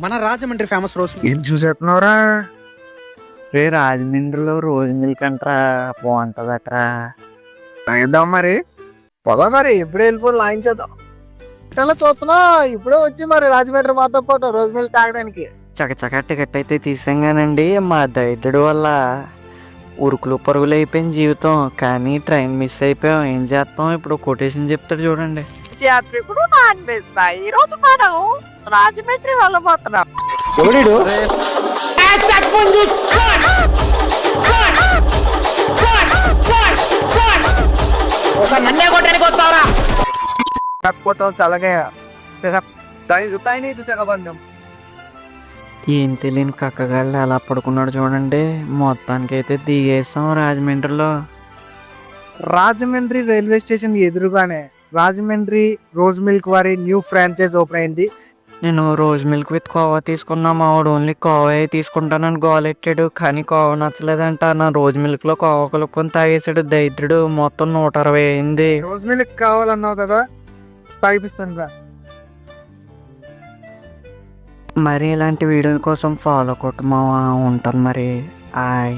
మన Rajahmundry famous rose ఏం చూసేస్తున్నావురా? రే రాజమండ్రిలో రోజు మిల్క్ అంటరా బాగుంటదట్రా. తాగిద్దాం మరి, పోదా మరి ఎప్పుడు వెళ్ళిపోయి లాయించేద్దాం. ఇలా చూస్తున్నా ఇప్పుడే వచ్చి మరి రాజమండ్రి మాతో పాటు రోజు మిల్క్ తాగడానికి. చకచక టికెట్ అయితే తీసాం కానండి, మా దైత్యుడు వల్ల ఉరుకులు పరుగులు అయిపోయింది జీవితం. కానీ ట్రైన్ మిస్ అయిపోయాం, ఏం చేస్తాం ఇప్పుడు? కొటేషన్ చెప్తాడు చూడండి. యాత్రికుడు నాన్ వెజ్ ఈ రోజు మనం రాజమండ్రి వెళ్ళబోతున్నాం. నన్నే కొట్టడానికి వస్తావరా? ఏం తెలియని కక్కగాళ్ళు ఎలా పడుకున్నాడు చూడండి. మొత్తానికి అయితే దిగేసాం రాజమండ్రిలో. రాజమండ్రి రైల్వే స్టేషన్ ఎదురుగానే రాజమండ్రి రోజ్ మిల్క్ వారి న్యూ ఫ్రాంచైజ్ ఓపెన్ అయింది. నేను రోజ్ మిల్క్ విత్ కోవా తీసుకున్నా, మా వాడు ఓన్లీ కోవా తీసుకుంటానని గోలెట్టాడు. కానీ కోవా నచ్చలేదంట. నా రోజ్ మిల్క్ లో కోవా కలుపుకొని తాగేసాడు దైత్రుడు. మొత్తం 160 అయింది. రోజ్ మిల్క్ కావాలన్నావు కదా, తాగిపిస్తాను. మరి ఇలాంటి వీడియోల కోసం ఫాలో కొట్టు మావా. ఉంటాను మరి. ఆయ్.